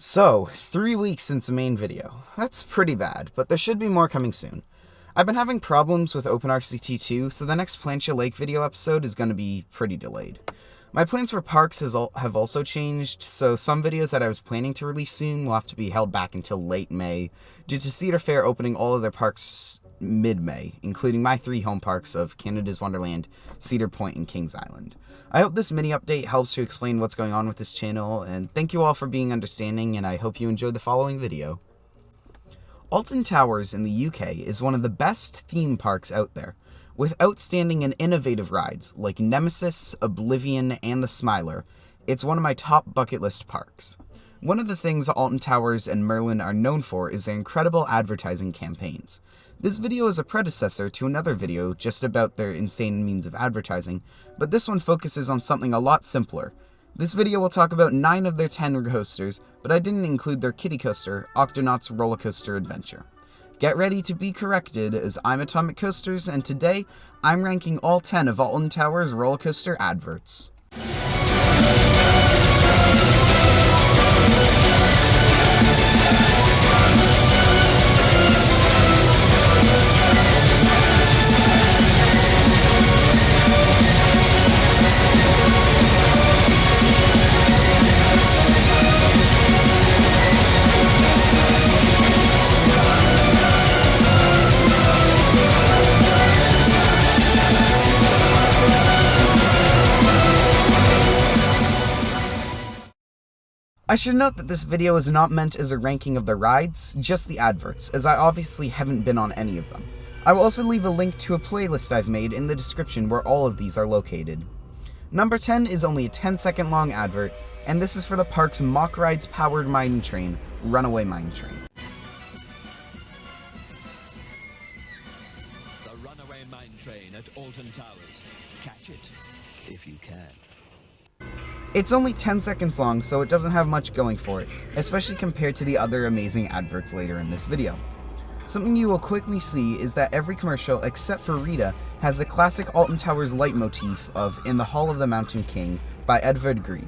So, 3 weeks since the main video. That's pretty bad, but there should be more coming soon. I've been having problems with OpenRCT 2, so the next Plancha Lake video episode is going to be pretty delayed. My plans for parks have also changed, so some videos that I was planning to release soon will have to be held back until late May, due to Cedar Fair opening all of their parks mid-May, including my 3 home parks of Canada's Wonderland, Cedar Point, and Kings Island. I hope this mini update helps to explain what's going on with this channel, and thank you all for being understanding, and I hope you enjoyed the following video. Alton Towers in the UK is one of the best theme parks out there, with outstanding and innovative rides like Nemesis, Oblivion, and the Smiler. It's one of my top bucket list parks. One of the things Alton Towers and Merlin are known for is their incredible advertising campaigns. This video is a predecessor to another video just about their insane means of advertising, but this one focuses on something a lot simpler. This video will talk about 9 of their 10 coasters, but I didn't include their kiddie coaster, Octonauts Roller Coaster Adventure. Get ready to be corrected, as I'm Atomic Coasters, and today I'm ranking all 10 of Alton Towers roller coaster adverts. I should note that this video is not meant as a ranking of the rides, just the adverts, as I obviously haven't been on any of them. I will also leave a link to a playlist I've made in the description where all of these are located. Number 10 is only a 10-second long advert, and this is for the park's Mock Rides powered mine train, Runaway Mine Train. The Runaway Mine Train at Alton Towers. Catch it, if you can. It's only 10 seconds long, so it doesn't have much going for it, especially compared to the other amazing adverts later in this video. Something you will quickly see is that every commercial, except for Rita, has the classic Alton Towers leitmotif of In the Hall of the Mountain King by Edvard Grieg.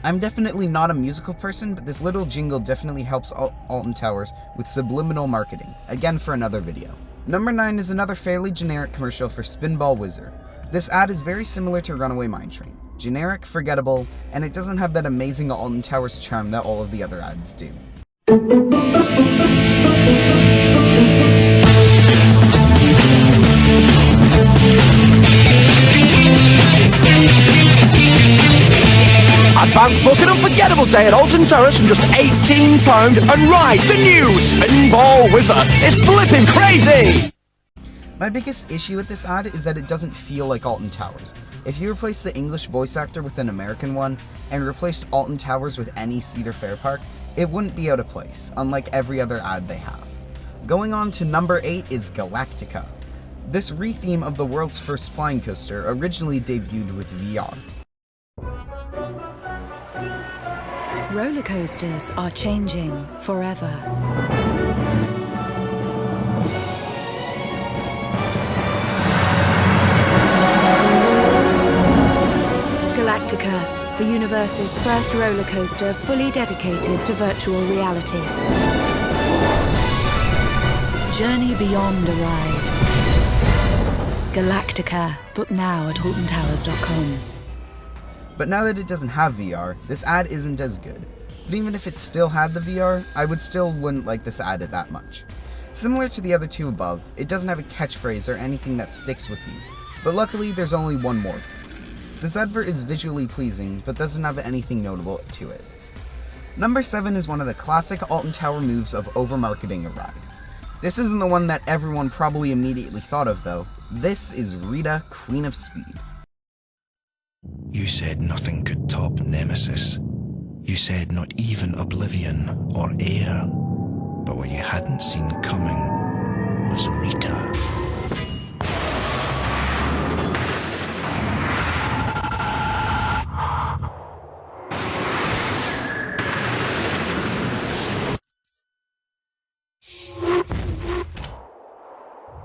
I'm definitely not a musical person, but this little jingle definitely helps Alton Towers with subliminal marketing, again for another video. Number 9 is another fairly generic commercial for Spinball Whizzer. This ad is very similar to Runaway Mine Train. Generic, forgettable, and it doesn't have that amazing Alton Towers charm that all of the other ads do. Advance book an unforgettable day at Alton Towers from just £18 and ride the new Spinball Whizzer. It's flipping crazy! My biggest issue with this ad is that it doesn't feel like Alton Towers. If you replace the English voice actor with an American one, and replaced Alton Towers with any Cedar Fair park, it wouldn't be out of place, unlike every other ad they have. Going on to number 8 is Galactica. This re-theme of the world's first flying coaster originally debuted with VR. Roller coasters are changing forever. Galactica, the universe's first roller coaster fully dedicated to virtual reality. Journey beyond a ride. Galactica, book now at altontowers.com. But now that it doesn't have VR, this ad isn't as good. But even if it still had the VR, I wouldn't like this ad that much. Similar to the other 2 above, it doesn't have a catchphrase or anything that sticks with you. But luckily, there's only one more of these. This advert is visually pleasing, but doesn't have anything notable to it. Number 7 is one of the classic Alton Tower moves of over-marketing a ride. This isn't the one that everyone probably immediately thought of, though. This is Rita, Queen of Speed. You said nothing could top Nemesis. You said not even Oblivion or Air. But what you hadn't seen coming was Rita.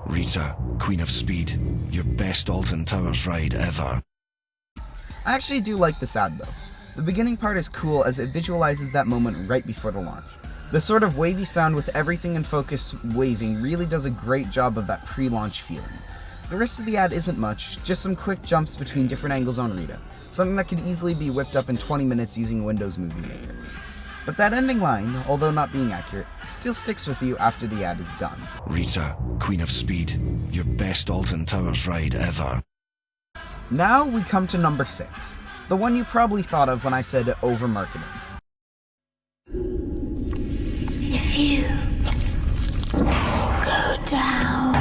Rita, Queen of Speed, your best Alton Towers ride ever. I actually do like this ad though. The beginning part is cool as it visualizes that moment right before the launch. The sort of wavy sound with everything in focus waving really does a great job of that pre-launch feeling. The rest of the ad isn't much, just some quick jumps between different angles on Rita, something that could easily be whipped up in 20 minutes using Windows Movie Maker. But that ending line, although not being accurate, still sticks with you after the ad is done. Rita, Queen of Speed, your best Alton Towers ride ever. Now we come to number 6, the one you probably thought of when I said over-marketing. If you go down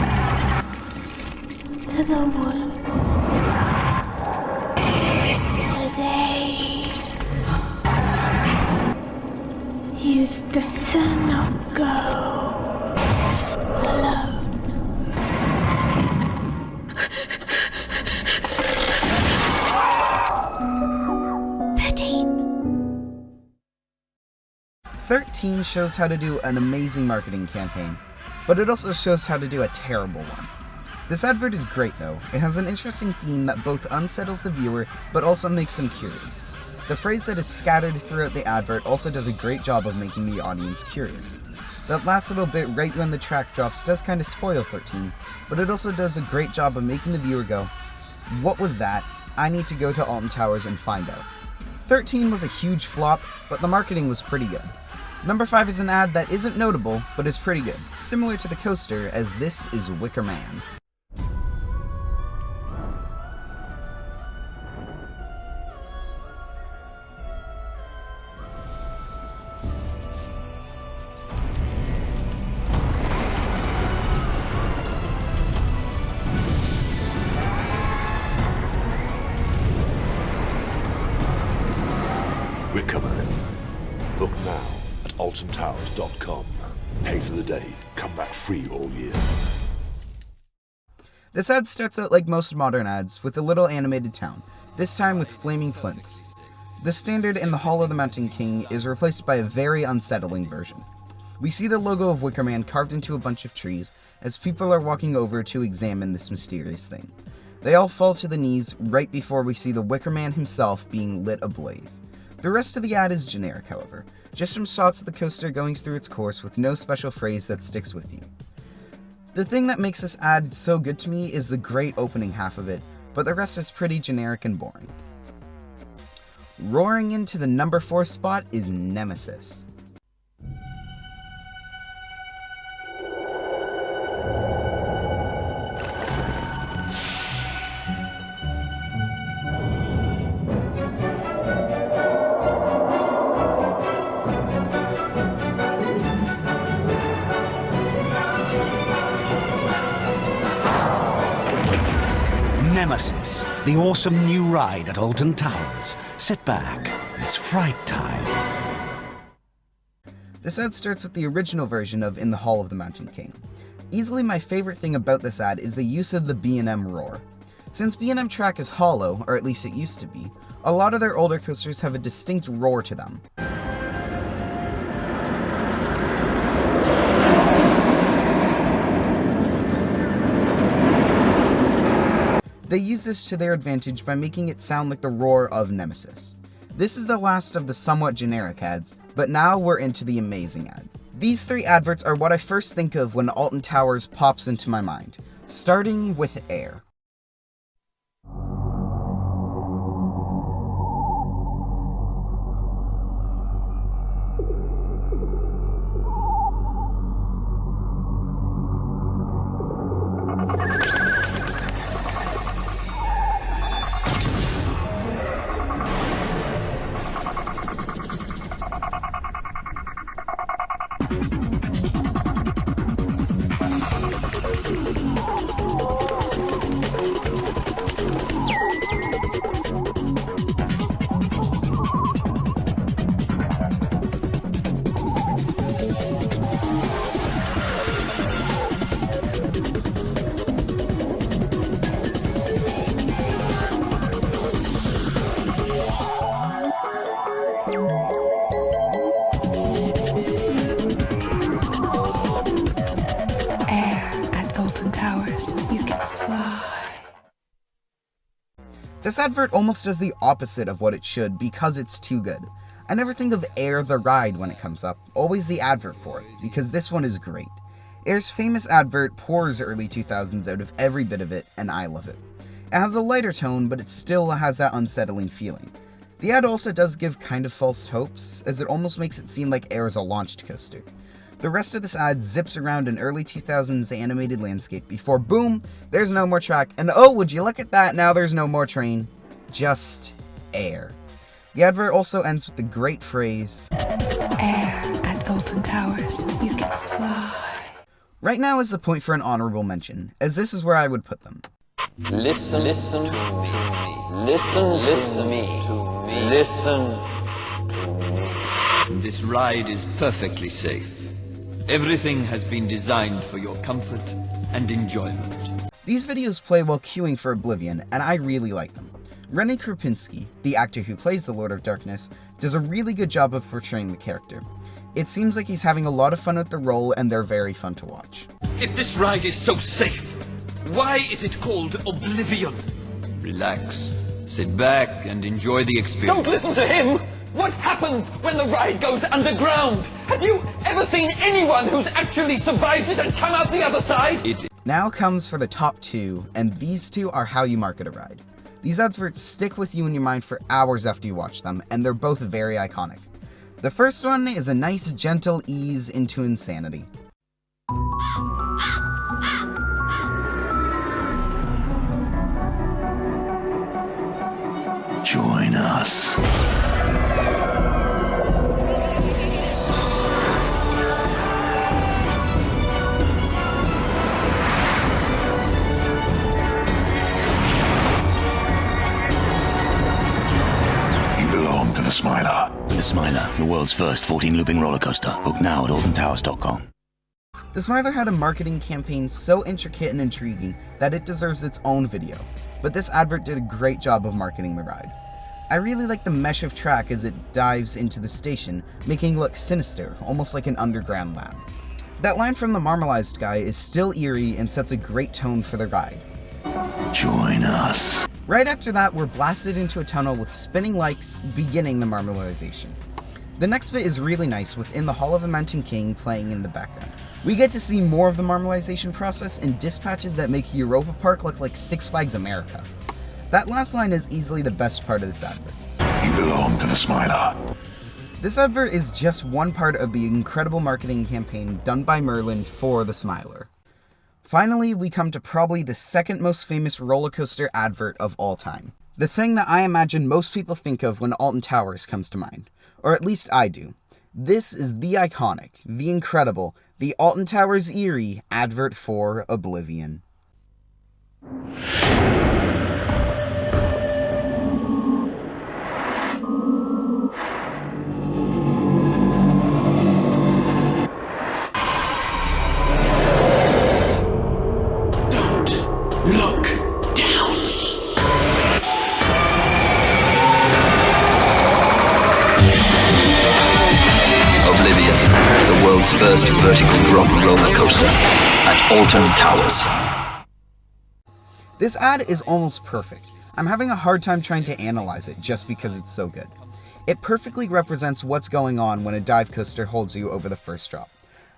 to the woods today, you'd better not go alone. 13 shows how to do an amazing marketing campaign, but it also shows how to do a terrible one. This advert is great though. It has an interesting theme that both unsettles the viewer, but also makes them curious. The phrase that is scattered throughout the advert also does a great job of making the audience curious. That last little bit right when the track drops does kind of spoil 13, but it also does a great job of making the viewer go, "What was that? I need to go to Alton Towers and find out." 13 was a huge flop, but the marketing was pretty good. Number 5 is an ad that isn't notable, but is pretty good, similar to the coaster, as this is Wicker Man. Wicker Man. Book now at altontowers.com. Pay for the day, come back free all year. This ad starts out like most modern ads, with a little animated town, this time with flaming flints. The standard in the Hall of the Mountain King is replaced by a very unsettling version. We see the logo of Wicker Man carved into a bunch of trees as people are walking over to examine this mysterious thing. They all fall to the knees right before we see the Wicker Man himself being lit ablaze. The rest of the ad is generic, however, just some shots of the coaster going through its course with no special phrase that sticks with you. The thing that makes this ad so good to me is the great opening half of it, but the rest is pretty generic and boring. Roaring into the number 4 spot is Nemesis. Nemesis, the awesome new ride at Alton Towers. Sit back, it's fright time. This ad starts with the original version of In the Hall of the Mountain King. Easily my favorite thing about this ad is the use of the B&M roar. Since B&M track is hollow, or at least it used to be, a lot of their older coasters have a distinct roar to them. They use this to their advantage by making it sound like the roar of Nemesis. This is the last of the somewhat generic ads, but now we're into the amazing ad. These 3 adverts are what I first think of when Alton Towers pops into my mind, starting with Air. This advert almost does the opposite of what it should because it's too good. I never think of Air the ride when it comes up, always the advert for it, because this one is great. Air's famous advert pours early 2000s out of every bit of it, and I love it. It has a lighter tone, but it still has that unsettling feeling. The ad also does give kind of false hopes, as it almost makes it seem like Air is a launched coaster. The rest of this ad zips around an early 2000s animated landscape before boom, there's no more track, and oh, would you look at that, now there's no more train. Just air. The advert also ends with the great phrase, Air at Alton Towers, you can fly. Right now is the point for an honorable mention, as this is where I would put them. Listen to me. Listen to me. Listen to me. This ride is perfectly safe. Everything has been designed for your comfort and enjoyment. These videos play while queuing for Oblivion, and I really like them. Rennie Krupinski, the actor who plays the Lord of Darkness, does a really good job of portraying the character. It seems like he's having a lot of fun with the role, and they're very fun to watch. If this ride is so safe, why is it called Oblivion? Relax, sit back, and enjoy the experience. Don't listen to him! What happens when the ride goes underground? Have you ever seen anyone who's actually survived it and come out the other side? Now comes for the top two, and these two are how you market a ride. These adverts stick with you in your mind for hours after you watch them, and they're both very iconic. The first one is a nice gentle ease into insanity. Join us. You belong to the Smiler. The Smiler, the world's first 14-looping roller coaster. Book now at AltonTowers.com. The Smiler had a marketing campaign so intricate and intriguing that it deserves its own video, but this advert did a great job of marketing the ride. I really like the mesh of track as it dives into the station, making it look sinister, almost like an underground lab. That line from the Marmalized guy is still eerie and sets a great tone for the ride. Join us. Right after that, we're blasted into a tunnel with spinning lights, beginning the marmalization. The next bit is really nice, with In the Hall of the Mountain King playing in the background. We get to see more of the marmalization process and dispatches that make Europa Park look like Six Flags America. That last line is easily the best part of this advert. You belong to the Smiler. This advert is just one part of the incredible marketing campaign done by Merlin for the Smiler. Finally, we come to probably the second most famous roller coaster advert of all time. The thing that I imagine most people think of when Alton Towers comes to mind. Or at least I do. This is the iconic, the incredible, the Alton Towers eerie advert for Oblivion. Look down. Oblivion, the world's first vertical drop roller coaster at Alton Towers. This ad is almost perfect. I'm having a hard time trying to analyze it just because it's so good. It perfectly represents what's going on when a dive coaster holds you over the first drop.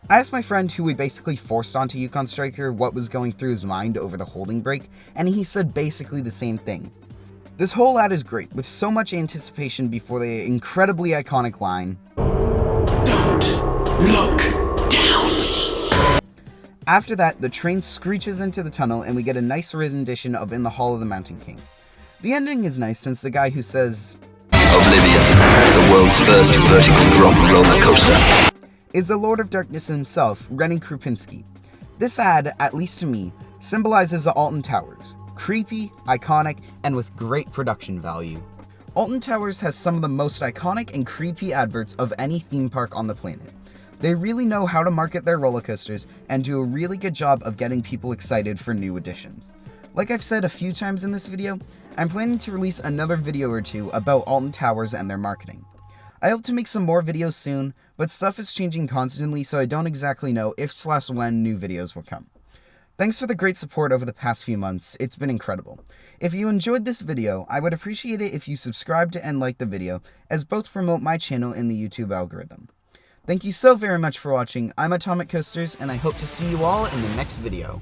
I asked my friend who we basically forced onto Yukon Striker what was going through his mind over the holding break, and he said basically the same thing. This whole ad is great, with so much anticipation before the incredibly iconic line, Don't look down. After that, the train screeches into the tunnel and we get a nice rendition of In the Hall of the Mountain King. The ending is nice since the guy who says, Oblivion, the world's first vertical drop roller coaster, is the Lord of Darkness himself, Rennie Krupinski. This ad, at least to me, symbolizes the Alton Towers. Creepy, iconic, and with great production value. Alton Towers has some of the most iconic and creepy adverts of any theme park on the planet. They really know how to market their roller coasters and do a really good job of getting people excited for new additions. Like I've said a few times in this video, I'm planning to release another video or two about Alton Towers and their marketing. I hope to make some more videos soon, but stuff is changing constantly, so I don't exactly know if/when new videos will come. Thanks for the great support over the past few months, it's been incredible. If you enjoyed this video, I would appreciate it if you subscribed and liked the video, as both promote my channel in the YouTube algorithm. Thank you so very much for watching. I'm Atomic Coasters, and I hope to see you all in the next video.